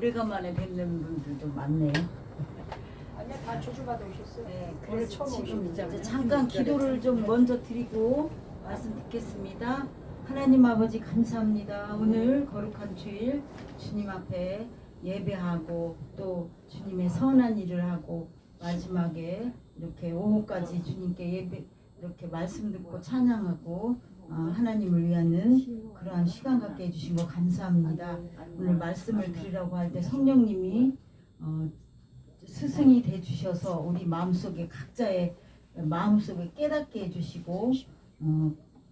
오래간만에 뵙는 분들도 많네요. 아니야, 다 조주받아 오셨어요. 네, 오늘 그래서 처음 지금 오셨잖아요. 이제 잠깐 기도를 좀 먼저 드리고 말씀 듣겠습니다. 하나님 아버지 감사합니다. 오늘 거룩한 주일 주님 앞에 예배하고 또 주님의 선한 일을 하고 마지막에 이렇게 오후까지 주님께 예배 이렇게 말씀 듣고 찬양하고 하나님을 위하는 그러한 시간 갖게 해주신 거 감사합니다. 오늘 말씀을 드리라고 할 때 성령님이 스승이 돼 주셔서 우리 마음속에 각자의 마음속에 깨닫게 해주시고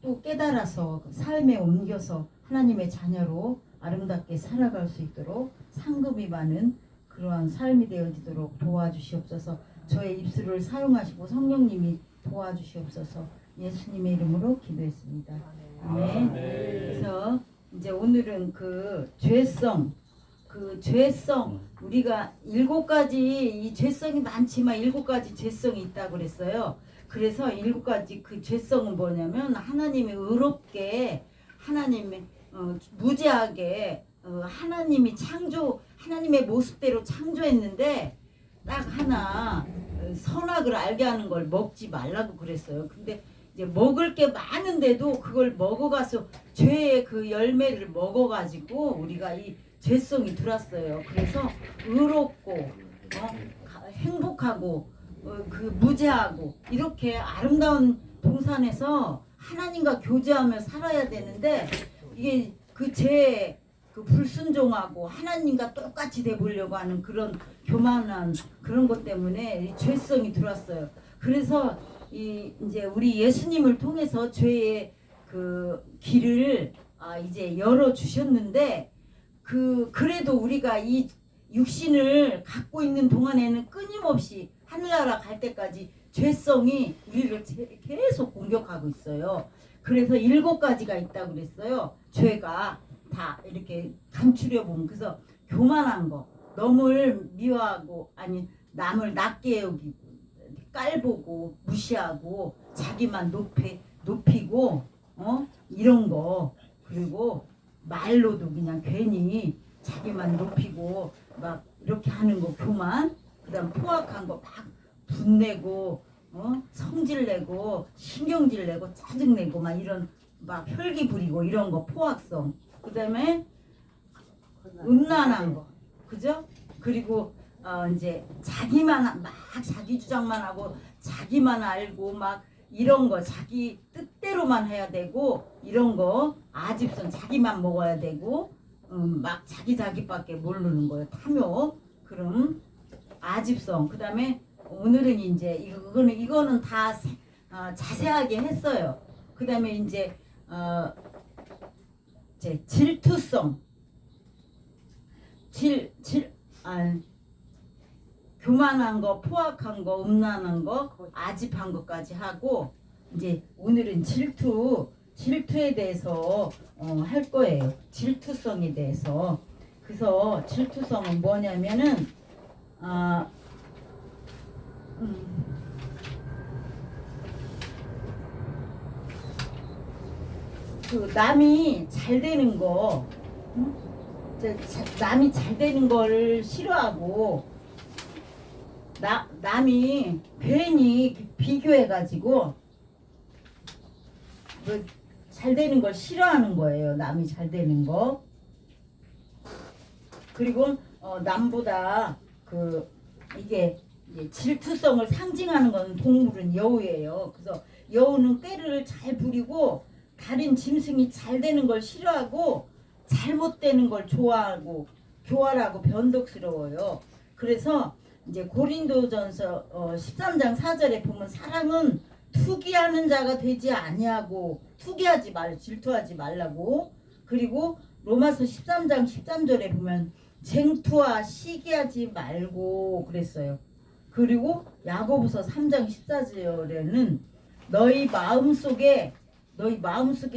또 깨달아서 삶에 옮겨서 하나님의 자녀로 아름답게 살아갈 수 있도록 상급이 많은 그러한 삶이 되어지도록 도와주시옵소서. 저의 입술을 사용하시고 성령님이 도와주시옵소서. 예수님의 이름으로 기도했습니다. 아멘. 그래서 이제 오늘은 그 죄성 우리가 7가지 이 죄성이 많지만 7가지 죄성이 있다고 그랬어요. 그래서 7가지 그 죄성은 뭐냐면 하나님이 의롭게 하나님의 무죄하게 하나님이 하나님의 모습대로 창조했는데 딱 하나 선악을 알게 하는 걸 먹지 말라고 그랬어요. 근데 이제 먹을 게 많은데도 그걸 먹어가서 죄의 그 열매를 먹어가지고 우리가 이 죄성이 들었어요. 그래서 의롭고 행복하고 그 무죄하고 이렇게 아름다운 동산에서 하나님과 교제하며 살아야 되는데 이게 그 죄에 그 불순종하고 하나님과 똑같이 돼 보려고 하는 그런 교만한 그런 것 때문에 이 죄성이 들어왔어요. 그래서 이제 우리 예수님을 통해서 죄의 그 길을 이제 열어 주셨는데 그래도 우리가 이 육신을 갖고 있는 동안에는 끊임없이 하늘나라 갈 때까지 죄성이 우리를 계속 공격하고 있어요. 그래서 7가지가 있다고 그랬어요. 죄가 다 이렇게 감추려 보면 그래서 교만한 거, 남을 미워하고 아니 남을 낮게 여기고 깔보고 무시하고 자기만 높이고 이런 거 그리고 말로도 그냥 괜히 자기만 높이고 막 이렇게 하는 거 교만 그다음 포악한 거 막 분내고 성질내고 신경질내고 짜증내고 막 이런 막 혈기 부리고 이런 거 포악성 그다음에 음란한 거 그죠? 그리고 이제 자기만 막 자기 주장만 하고 자기만 알고 막 이런 거 자기 뜻대로만 해야 되고 이런 거 아집선 자기만 먹어야 되고 막 자기밖에 모르는 거예요. 탐욕 그럼 아집성 그다음에 오늘은 이제 이거는 다 자세하게 했어요. 그다음에 이제 질투성 교만한 거, 포악한 거, 음란한 거, 아집한 것까지 하고 이제 오늘은 질투에 대해서 할 거예요. 질투성에 대해서. 그래서 질투성은 뭐냐면은 그 남이 잘 되는 거, 남이 잘 되는 걸 싫어하고 남이 괜히 비교해가지고 잘 되는 걸 싫어하는 거예요. 남이 잘 되는 거. 그리고 남보다 이게 질투성을 상징하는 건 동물은 여우예요. 그래서 여우는 꾀를 잘 부리고 다른 짐승이 잘 되는 걸 싫어하고 잘못되는 걸 좋아하고 교활하고 변덕스러워요. 그래서 이제 고린도전서 13장 4절에 보면 사랑은 투기하는 자가 되지 아니하고 투기하지 말 질투하지 말라고 그리고 로마서 13장 13절에 보면 쟁투와 시기하지 말고 그랬어요. 그리고 야고보서 3장 14절에는 너희 마음속에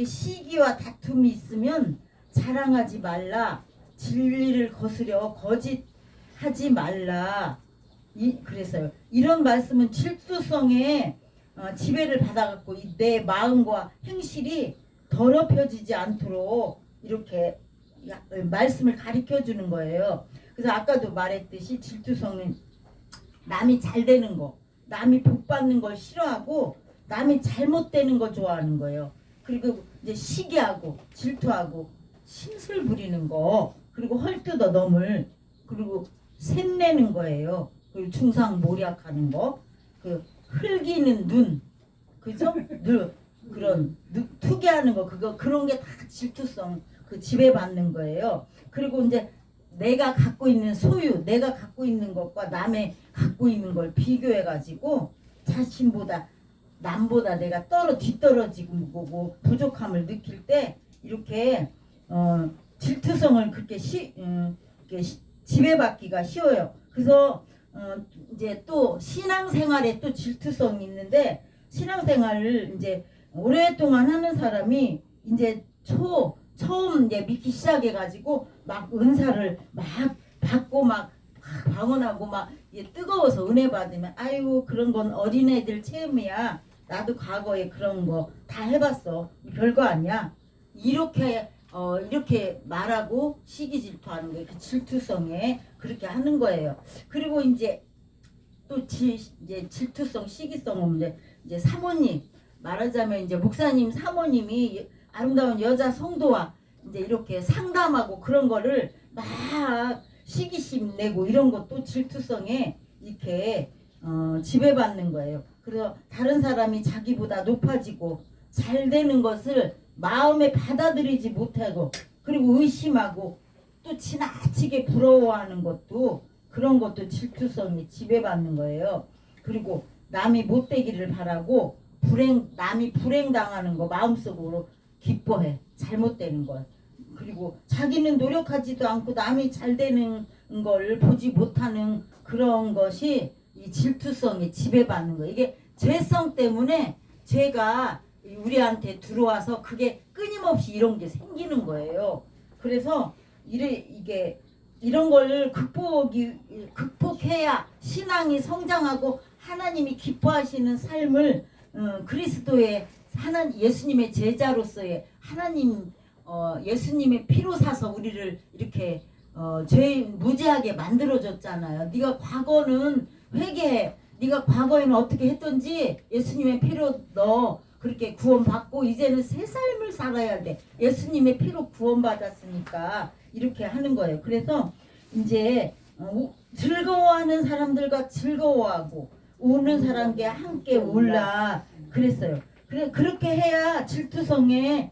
시기와 다툼이 있으면 자랑하지 말라 진리를 거스려 거짓하지 말라 그래서요. 이런 말씀은 질투성에 지배를 받아갖고 내 마음과 행실이 더럽혀지지 않도록 이렇게 말씀을 가르쳐 주는 거예요. 그래서 아까도 말했듯이 질투성은 남이 잘 되는 거, 남이 복 받는 걸 싫어하고 남이 잘못되는 거 좋아하는 거예요. 그리고 이제 시기하고 질투하고 심술 부리는 거, 그리고 헐뜯어 넘을, 그리고 샘내는 거예요. 그리고 중상모략하는 거, 그 흘기는 눈, 그죠? 그런 투기하는 거, 그런 게 다 질투성, 그 지배받는 거예요. 그리고 이제 내가 갖고 있는 소유, 내가 갖고 있는 것과 남의 갖고 있는 걸 비교해 가지고 자신보다 남보다 내가 뒤떨어지고 보고 부족함을 느낄 때 이렇게 질투성을 그렇게 지배받기가 쉬워요. 그래서 이제 또 신앙생활에 또 질투성이 있는데, 신앙생활을 이제 오랫동안 하는 사람이 이제 처음 이제 믿기 시작해가지고 막 은사를 막 받고 막 방언하고 막 뜨거워서 은혜 받으면 아유 그런 건 어린애들 체험이야. 나도 과거에 그런 거 다 해봤어. 별거 아니야. 이렇게 말하고 시기 질투하는 거예요. 그 질투성에 그렇게 하는 거예요. 그리고 이제 또 이제 질투성, 시기성 이제 사모님 말하자면 이제 목사님 사모님이 아름다운 여자 성도와 이제 이렇게 상담하고 그런 거를 막 시기심 내고 이런 것도 질투성에 이렇게 지배받는 거예요. 그래서 다른 사람이 자기보다 높아지고 잘 되는 것을 마음에 받아들이지 못하고 그리고 의심하고 또 지나치게 부러워하는 것도, 그런 것도 질투성이 지배받는 거예요. 그리고 남이 못되기를 바라고 남이 불행당하는 거 마음속으로 기뻐해. 잘못되는 걸. 그리고 자기는 노력하지도 않고 남이 잘 되는 걸 보지 못하는 그런 것이 이 질투성이 지배받는 거예요. 이게 죄성 때문에 죄가 우리한테 들어와서 그게 끊임없이 이런 게 생기는 거예요. 그래서 이게 이런 걸 극복해야 신앙이 성장하고 하나님이 기뻐하시는 삶을 그리스도의 예수님의 제자로서의 하나님 예수님의 피로 사서 우리를 이렇게 죄 무죄하게 만들어줬잖아요. 네가 과거는 회개해. 네가 과거에는 어떻게 했던지 예수님의 피로 너 그렇게 구원받고 이제는 새 삶을 살아야 돼. 예수님의 피로 구원받았으니까 이렇게 하는 거예요. 그래서 이제 즐거워하는 사람들과 즐거워하고 우는 사람과 함께 울라 그랬어요. 그렇게 해야 질투성에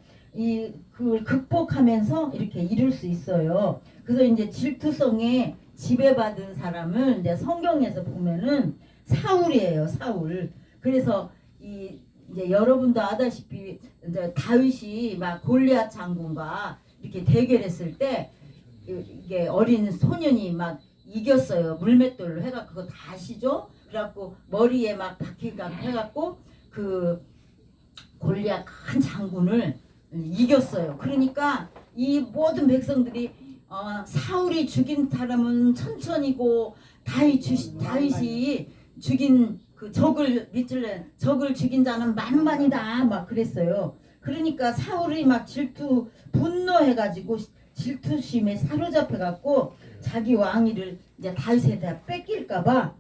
그걸 극복하면서 이렇게 이룰 수 있어요. 그래서 이제 질투성에 지배받은 사람은 이제 성경에서 보면은 사울이에요. 사울. 그래서 이제 여러분도 아다시피 이제 다윗이 막 골리앗 장군과 이렇게 대결했을 때 이게 어린 소년이 막 이겼어요. 물맷돌로 해갖고 그거 다 아시죠? 그래갖고 머리에 막 바퀴가 해갖고 그 골리앗 큰 장군을 이겼어요. 그러니까 이 모든 백성들이 사울이 죽인 사람은 천천히고 다윗이 죽인 그 적을 죽인 자는 만만이다 막 그랬어요. 그러니까 사울이 막 분노해가지고 질투심에 사로잡혀갖고 자기 왕위를 이제 다윗에다 뺏길까봐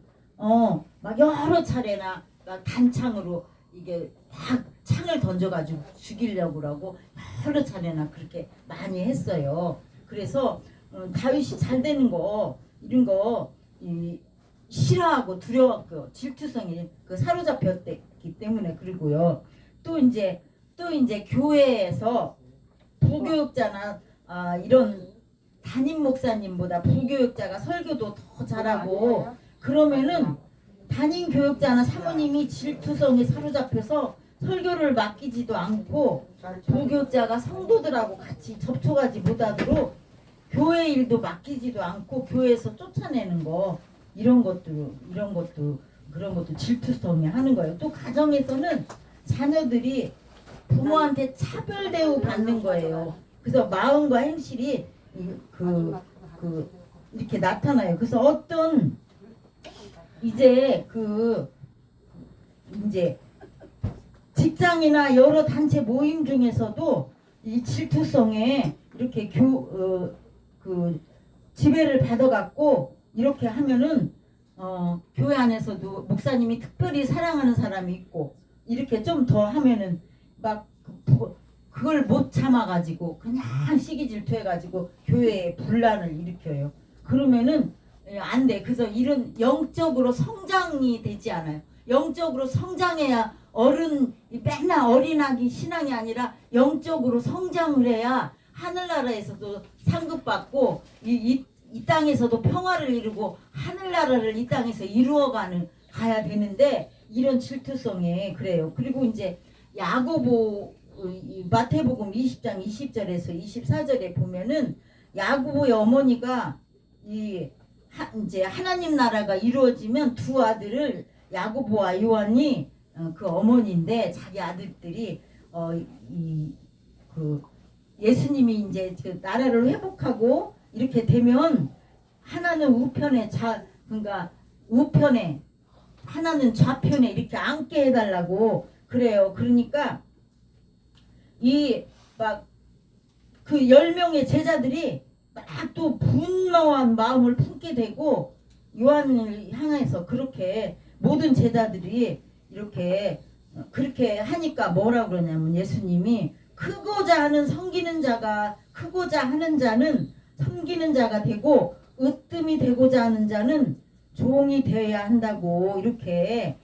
막 여러 차례나 막 단창으로 이게 막 창을 던져가지고 죽이려고 그러고 여러 차례나 그렇게 많이 했어요. 그래서 다윗이 잘 되는 거 이런 거 싫어하고 두려웠고 질투성이 사로잡혔기 때문에. 그리고요 또 이제 교회에서 부교육자나 이런 담임 목사님보다 부교육자가 설교도 더 잘하고 그러면은 담임 교육자나 사모님이 질투성에 사로잡혀서 설교를 맡기지도 않고 부교육자가 성도들하고 같이 접촉하지 못하도록 교회 일도 맡기지도 않고 교회에서 쫓아내는 거 그런 것도 질투성이 하는 거예요. 또 가정에서는 자녀들이 부모한테 차별 대우 받는 거예요. 그래서 마음과 행실이 이렇게 나타나요. 그래서 어떤 이제 직장이나 여러 단체 모임 중에서도 이 질투성에 이렇게 지배를 받아갖고 이렇게 하면은 교회 안에서도 목사님이 특별히 사랑하는 사람이 있고 이렇게 좀 더 하면은 막 그걸 못 참아가지고 그냥 시기 질투해가지고 교회에 분란을 일으켜요. 그러면은 안 돼. 그래서 이런 영적으로 성장이 되지 않아요. 영적으로 성장해야 맨날 어린아기 신앙이 아니라 영적으로 성장을 해야 하늘나라에서도 상급받고 이 땅에서도 평화를 이루고 하늘나라를 이 땅에서 가야 되는데 이런 질투성에 그래요. 그리고 이제 야고보 마태복음 20장 20절에서 24절에 보면은 야고보의 어머니가 이제 하나님 나라가 이루어지면 두 아들을 야고보와 요한이 그 어머니인데 자기 아들들이 그 예수님이 이제 그 나라를 회복하고 이렇게 되면 하나는 그러니까 우편에 하나는 좌편에 이렇게 앉게 해달라고 그래요. 그러니까 그 10명의 제자들이 막 또 분노한 마음을 품게 되고 요한을 향해서 그렇게 모든 제자들이 이렇게 그렇게 하니까 뭐라 그러냐면 예수님이 크고자 하는 자는 섬기는 자가 되고 으뜸이 되고자 하는 자는 종이 되어야 한다고 이렇게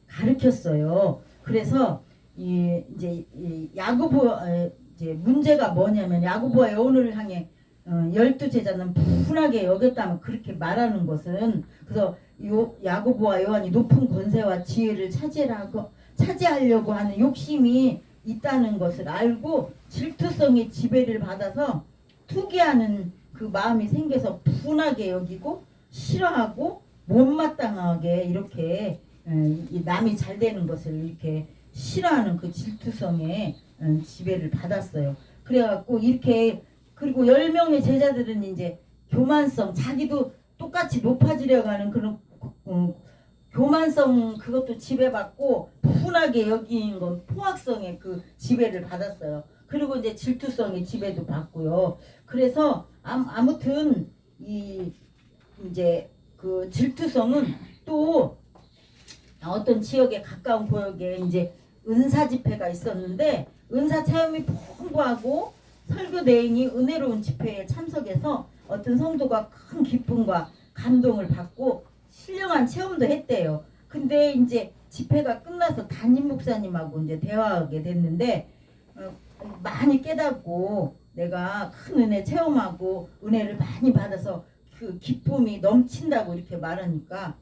가르쳤어요. 그래서 이제 문제가 뭐냐면 야고보와 요한을 향해 12제자는 분하게 여겼다면 그렇게 말하는 것은 그래서 야고보와 요한이 높은 권세와 지혜를 차지하려고 하는 욕심이 있다는 것을 알고 질투성의 지배를 받아서 투기하는 그 마음이 생겨서 분하게 여기고 싫어하고 못마땅하게 이렇게 남이 잘 되는 것을 이렇게 싫어하는 그 질투성의 지배를 받았어요. 그래갖고 이렇게 그리고 10명의 제자들은 이제 교만성 자기도 똑같이 높아지려고 하는 그런 교만성 그것도 지배받고 분하게 여긴 건 포악성의 그 지배를 받았어요. 그리고 이제 질투성의 지배도 받고요. 그래서 아무튼 이제 그 질투성은 또 어떤 지역에 가까운 구역에 이제 은사 집회가 있었는데 은사 체험이 풍부하고 설교 내용이 은혜로운 집회에 참석해서 어떤 성도가 큰 기쁨과 감동을 받고 신령한 체험도 했대요. 근데 이제 집회가 끝나서 담임 목사님하고 이제 대화하게 됐는데 많이 깨닫고 내가 큰 은혜 체험하고 은혜를 많이 받아서 그 기쁨이 넘친다고 이렇게 말하니까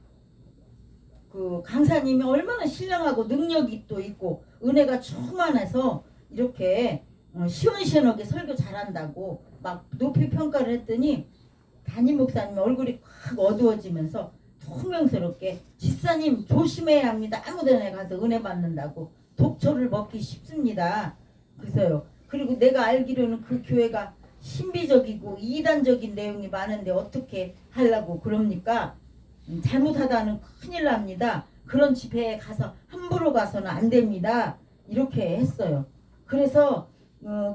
그 강사님이 얼마나 신령하고 능력이 또 있고 은혜가 충만해서 이렇게 시원시원하게 설교 잘한다고 막 높이 평가를 했더니 담임 목사님 얼굴이 확 어두워지면서 퉁명스럽게 집사님 조심해야 합니다. 아무데나 가서 은혜 받는다고 독초를 먹기 쉽습니다. 그래서요. 그리고 내가 알기로는 그 교회가 신비적이고 이단적인 내용이 많은데 어떻게 하려고 그럽니까? 잘못하다는 큰일 납니다. 그런 집회에 가서 함부로 가서는 안 됩니다. 이렇게 했어요. 그래서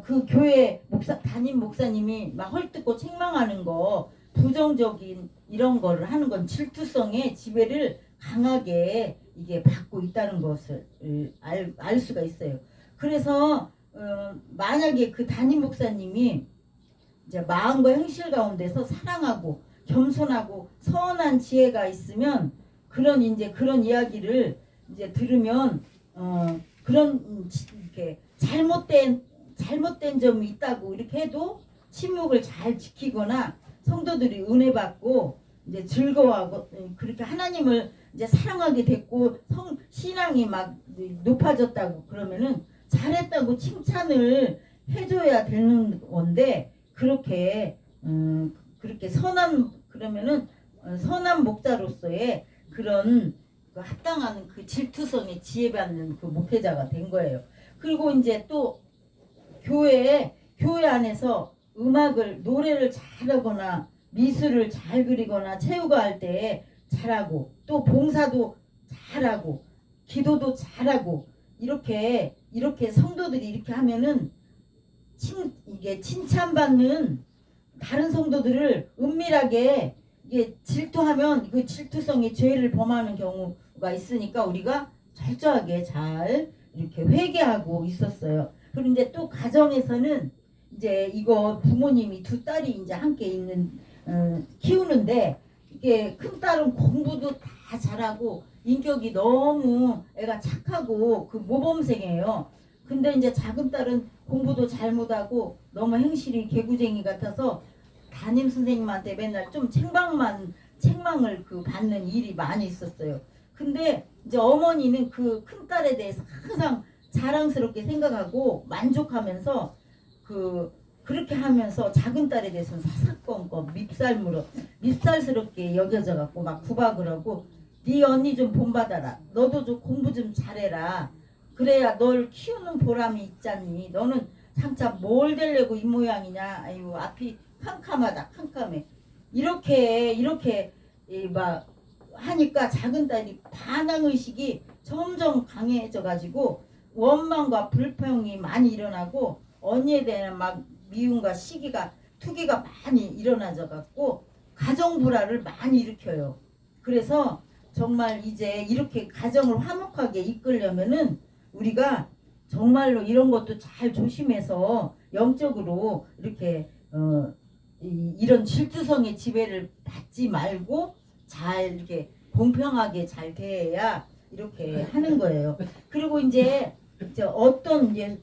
그 교회 담임 목사님이 막 헐뜯고 책망하는 거 부정적인 이런 거를 하는 건 질투성의 지배를 강하게 이게 받고 있다는 것을 알 수가 있어요. 그래서 만약에 그 담임 목사님이 이제 마음과 행실 가운데서 사랑하고 겸손하고 선한 지혜가 있으면 그런 이야기를 이제 들으면 그런 이렇게 잘못된 점이 있다고 이렇게 해도 침묵을 잘 지키거나 성도들이 은혜 받고 이제 즐거워하고 그렇게 하나님을 이제 사랑하게 됐고 신앙이 막 높아졌다고 그러면은 잘했다고 칭찬을 해줘야 되는 건데 그렇게 그러면은 선한 목자로서의 그런 그 합당한 그 질투성에 지혜받는 그 목회자가 된 거예요. 그리고 이제 또 교회 안에서 노래를 잘하거나 미술을 잘 그리거나 체육을 할 때 잘하고 또 봉사도 잘하고 기도도 잘하고 이렇게 성도들이 이렇게 하면은 이게 칭찬받는 다른 성도들을 은밀하게 이게 질투하면 그 질투성의 죄를 범하는 경우가 있으니까 우리가 철저하게 잘 이렇게 회개하고 있었어요. 그런데 또 가정에서는 이제 이거 부모님이 두 딸이 이제 함께 있는 키우는데 이게 큰 딸은 공부도 다 잘하고 인격이 너무 애가 착하고 그 모범생이에요. 근데 이제 작은 딸은 공부도 잘 못하고 너무 행실이 개구쟁이 같아서 담임 선생님한테 맨날 좀 책망을 그 받는 일이 많이 있었어요. 근데 이제 어머니는 그 큰 딸에 대해서 항상 자랑스럽게 생각하고 만족하면서 그렇게 하면서 작은 딸에 대해서는 사사건건 밉살스럽게 여겨져 갖고 막 구박을 하고 네 언니 좀 본받아라. 너도 좀 공부 좀 잘해라. 그래야 널 키우는 보람이 있잖니. 너는 장차 뭘 되려고 이 모양이냐. 아유 앞이 캄캄하다 캄캄해. 이렇게 막 하니까 작은 딸이 반항의식이 점점 강해져 가지고 원망과 불평이 많이 일어나고 언니에 대한 막 미움과 시기가 투기가 많이 일어나져 갖고 가정 불화를 많이 일으켜요. 그래서 정말 이제 이렇게 가정을 화목하게 이끌려면은 우리가 정말로 이런 것도 잘 조심해서 영적으로 이렇게 이런 질투성의 지배를 받지 말고 잘 이렇게 공평하게 잘 대해야 이렇게 하는 거예요. 그리고 이제 어떤 이제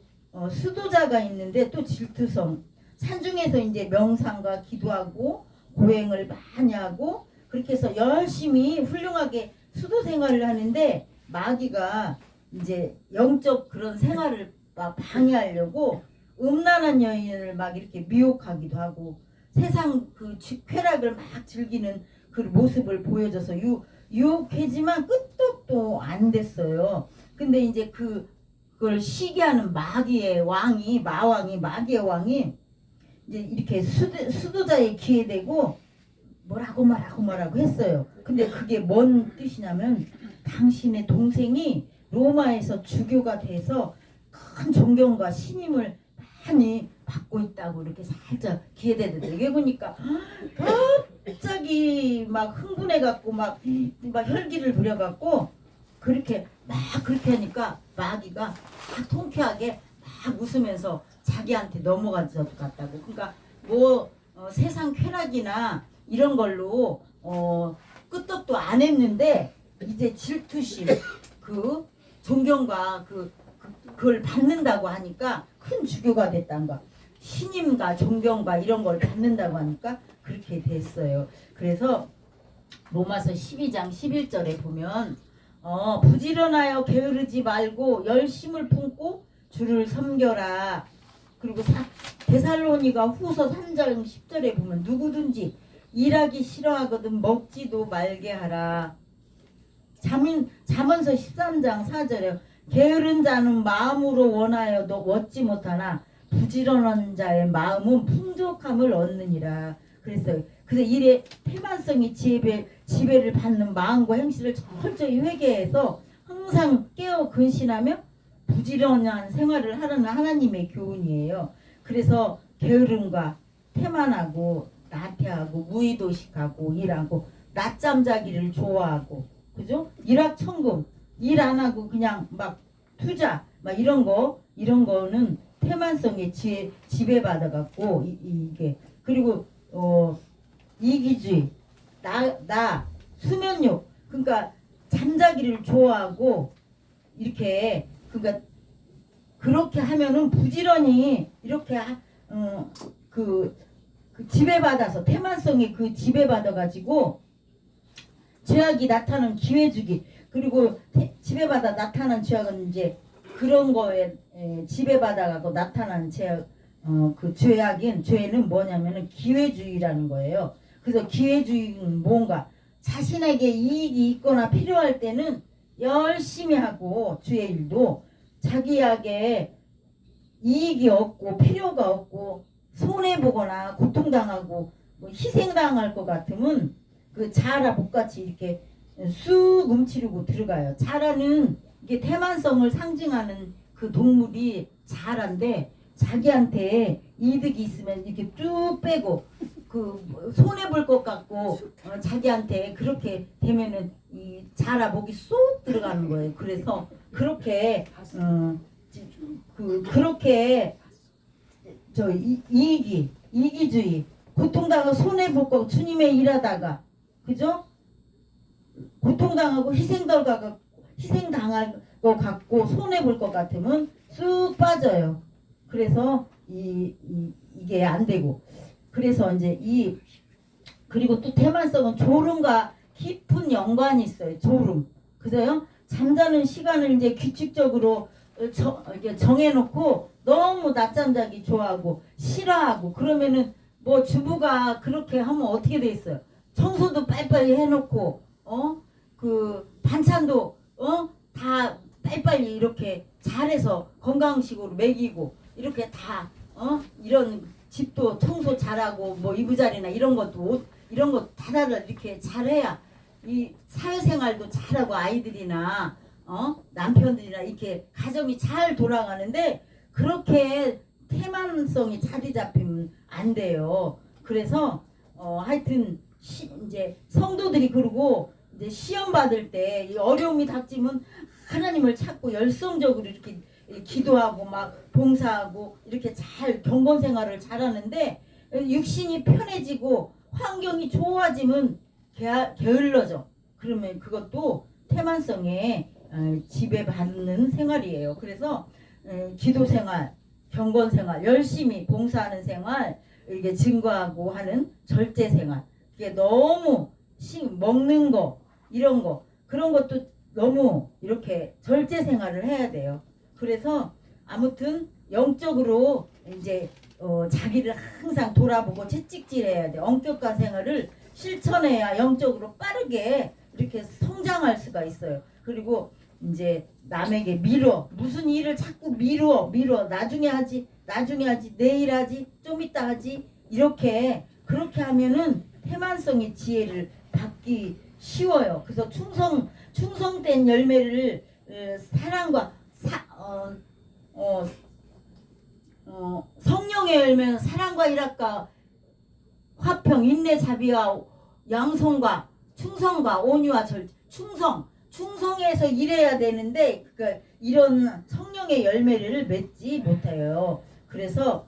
수도자가 있는데 또 질투성 산중에서 이제 명상과 기도하고 고행을 많이 하고 그렇게 해서 열심히 훌륭하게 수도 생활을 하는데 마귀가 이제 영적 그런 생활을 막 방해하려고 음란한 여인을 막 이렇게 미혹하기도 하고 세상 그 쾌락을 막 즐기는 그 모습을 보여줘서 유혹하지만 끄떡도 안 됐어요. 근데 이제 그걸 시기하는 마귀의 마귀의 왕이 이제 이렇게 수도자의 귀에 대고 뭐라고 했어요. 근데 그게 뭔 뜻이냐면 당신의 동생이 로마에서 주교가 돼서 큰 존경과 신임을 많이 받고 있다고 이렇게 살짝 귀에 대는데 이게 보니까 갑자기 막 흥분해갖고 막 혈기를 부려갖고 그렇게 하니까 마귀가 막 통쾌하게 막 웃으면서 자기한테 넘어가서 갔다고. 그러니까 세상 쾌락이나 이런 걸로 끄떡도 안 했는데 이제 질투심 그 존경과 그걸 받는다고 하니까 큰 주교가 됐다는 거. 신임과 존경과 이런 걸 받는다고 하니까 그렇게 됐어요. 그래서 로마서 12장 11절에 보면 부지런하여 게으르지 말고 열심을 품고 주를 섬겨라. 그리고 데살로니가 후서 3장 10절에 보면 누구든지 일하기 싫어하거든 먹지도 말게 하라. 잠언서 13장 4절에 게으른 자는 마음으로 원하여도 얻지 못하나 부지런한 자의 마음은 풍족함을 얻느니라. 그래서 일의 태만성이 지배를 받는 마음과 행실을 철저히 회개해서 항상 깨어 근신하며 부지런한 생활을 하라는 하나님의 교훈이에요. 그래서 게으름과 태만하고 나태하고 무의도식하고 일하고 낮잠 자기를 좋아하고 그죠? 일확천금 일 안 하고 그냥 막 투자 막 이런 거는 태만성에 지배받아 갖고 이게 그리고 이기주의 나 수면욕 그러니까 잠자기를 좋아하고 이렇게 그러니까 그렇게 하면은 부지런히 이렇게 그 지배받아서 태만성에 그 지배받아 가지고 죄악이 나타나는 기회주기 그리고 지배받아 나타난 죄악은 이제 그런 거에 지배받아 갖고 나타난 죄악 죄는 뭐냐면은 기회주의라는 거예요. 그래서 기회주의는 뭔가 자신에게 이익이 있거나 필요할 때는 열심히 하고 주의 일도 자기에게 이익이 없고 필요가 없고 손해보거나 고통당하고 희생당할 것 같으면 그 자라 복같이 이렇게 쑥 움츠리고 들어가요. 자라는 이게 태만성을 상징하는 그 동물이 자라인데 자기한테 이득이 있으면 이렇게 쭉 빼고 그 손해 볼 것 같고 자기한테 그렇게 되면은 이 자라복이 쏙 들어가는 거예요. 그래서 그렇게 그렇게 이기주의 고통당하고 손해 볼 거 주님의 일하다가 그죠? 고통당하고 희생당할 것 같고 손해 볼 것 같으면 쑥 빠져요. 그래서 이게 안 되고 그래서 이제 그리고 또 태만성은 졸음과 깊은 연관이 있어요. 졸음. 그래요? 잠자는 시간을 이제 규칙적으로 이렇게 정해놓고 너무 낮잠 자기 좋아하고 싫어하고 그러면은 뭐 주부가 그렇게 하면 어떻게 돼 있어요? 청소도 빨리빨리 해놓고 그 반찬도 다 빨리빨리 이렇게 잘해서 건강식으로 먹이고 이렇게 다 이런 집도 청소 잘하고 뭐 이부자리나 이런 것도 옷 이런 거 다다들 이렇게 잘해야 이 사회생활도 잘하고 아이들이나 남편들이나 이렇게 가정이 잘 돌아가는데 그렇게 태만성이 자리 잡히면 안 돼요. 그래서 하여튼 이제 성도들이 그러고 이제 시험 받을 때 이 어려움이 닥치면 하나님을 찾고 열성적으로 이렇게 기도하고 막 봉사하고 이렇게 잘 경건 생활을 잘하는데 육신이 편해지고 환경이 좋아지면 게을러져. 그러면 그것도 태만성에 지배받는 생활이에요. 그래서 기도 생활, 경건 생활, 열심히 봉사하는 생활, 이게 증거하고 하는 절제 생활. 이게 너무 먹는 거 이런 거 그런 것도 너무 이렇게 절제 생활을 해야 돼요. 그래서 아무튼 영적으로 이제 자기를 항상 돌아보고 채찍질해야 돼. 엄격한 생활을 실천해야 영적으로 빠르게 이렇게 성장할 수가 있어요. 그리고 이제 남에게 무슨 일을 자꾸 미뤄 나중에 하지 내일 하지 좀 이따 하지 이렇게 그렇게 하면은 태만성의 지혜를 받기 쉬워요. 그래서 충성된 열매를 사랑과 성령의 열매는 사랑과 일합과 화평, 인내, 자비와 양성과 충성과 온유와 충성해서 일해야 되는데 그러니까 이런 성령의 열매를 맺지 못해요. 그래서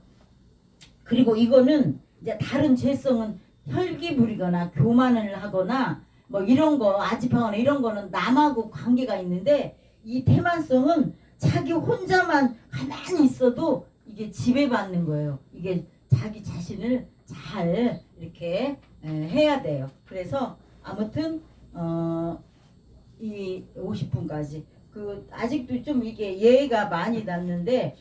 그리고 이거는 이제 다른 죄성은 혈기 부리거나 교만을 하거나 뭐 이런 거 아집하거나 이런 거는 남하고 관계가 있는데 이 태만성은 자기 혼자만 가만히 있어도 이게 지배받는 거예요. 이게 자기 자신을 잘 이렇게 해야 돼요. 그래서 아무튼 이 50분까지 아직도 좀 이게 예가 많이 났는데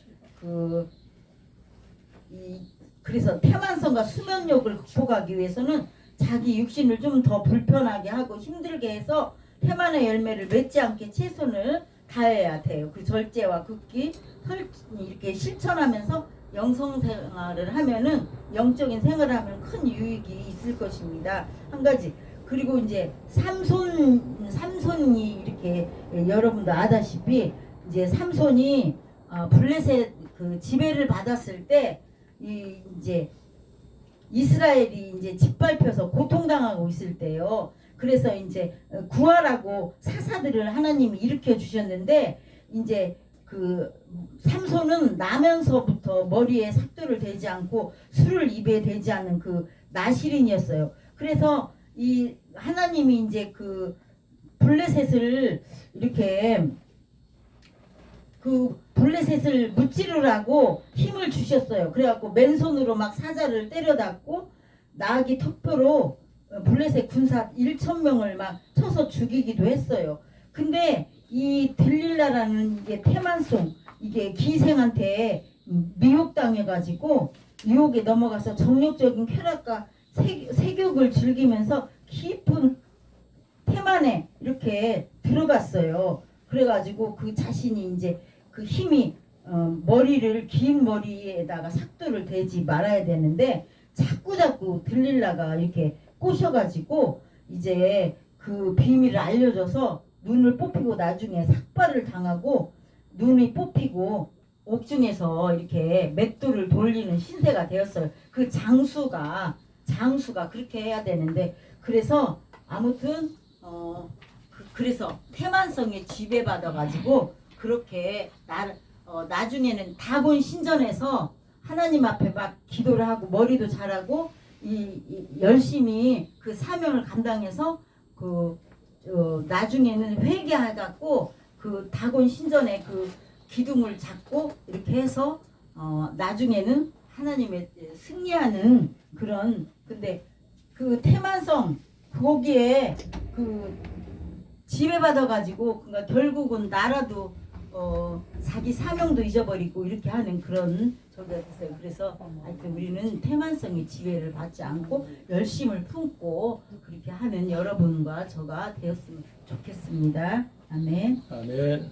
그래서 태만성과 수면력을 극복하기 위해서는 자기 육신을 좀 더 불편하게 하고 힘들게 해서 태만의 열매를 맺지 않게 최선을 다해야 돼요. 그 절제와 극기 이렇게 실천하면서 영성생활을 하면은 영적인 생활을 하면 큰 유익이 있을 것입니다. 한 가지 그리고 이제 삼손이 이렇게 여러분도 아다시피 이제 삼손이 블레셋 그 지배를 받았을 때 이제 이스라엘이 이제 짓밟혀서 고통당하고 있을 때요. 그래서 이제 구하라고 사사들을 하나님이 일으켜 주셨는데 이제 그 삼손은 나면서부터 머리에 삭도를 대지 않고 술을 입에 대지 않는 그 나실인이었어요. 그래서 이 하나님이 이제 그 블레셋을 이렇게 그 블레셋을 무찌르라고 힘을 주셨어요. 그래갖고 맨손으로 막 사자를 때려잡고 나귀 턱표로 블레셋 군사 1,000명을 막 쳐서 죽이기도 했어요. 근데 이 들릴라라는 이게 태만송 이게 기생한테 미혹당해가지고 유혹에 넘어가서 정욕적인 쾌락과 세욕을 즐기면서 깊은 태만에 이렇게 들어갔어요. 그래가지고 그 자신이 이제 그 힘이 긴 머리에다가 삭도를 대지 말아야 되는데 자꾸 들릴라가 이렇게 꼬셔가지고 이제 그 비밀을 알려줘서 눈을 뽑히고 나중에 삭발을 당하고 눈이 뽑히고 옥중에서 이렇게 맷돌을 돌리는 신세가 되었어요. 그 장수가 그렇게 해야 되는데 그래서 아무튼 그래서 태만성에 지배받아 가지고 그렇게 나중에는 다곤 신전에서 하나님 앞에 막 기도를 하고 머리도 잘하고 열심히 그 사명을 감당해서 나중에는 회개해갖고 그 다곤 신전에 그 기둥을 잡고 이렇게 해서 나중에는 하나님의 승리하는 그런 근데 그 태만성 거기에 그 지배받아 가지고 그러니까 결국은 나라도 자기 사명도 잊어버리고 이렇게 하는 그런 저기가 됐어요. 그래서 하여튼 우리는 태만성의 지배를 받지 않고 열심을 품고 그렇게 하는 여러분과 저가 되었으면 좋겠습니다. 아멘. 아멘.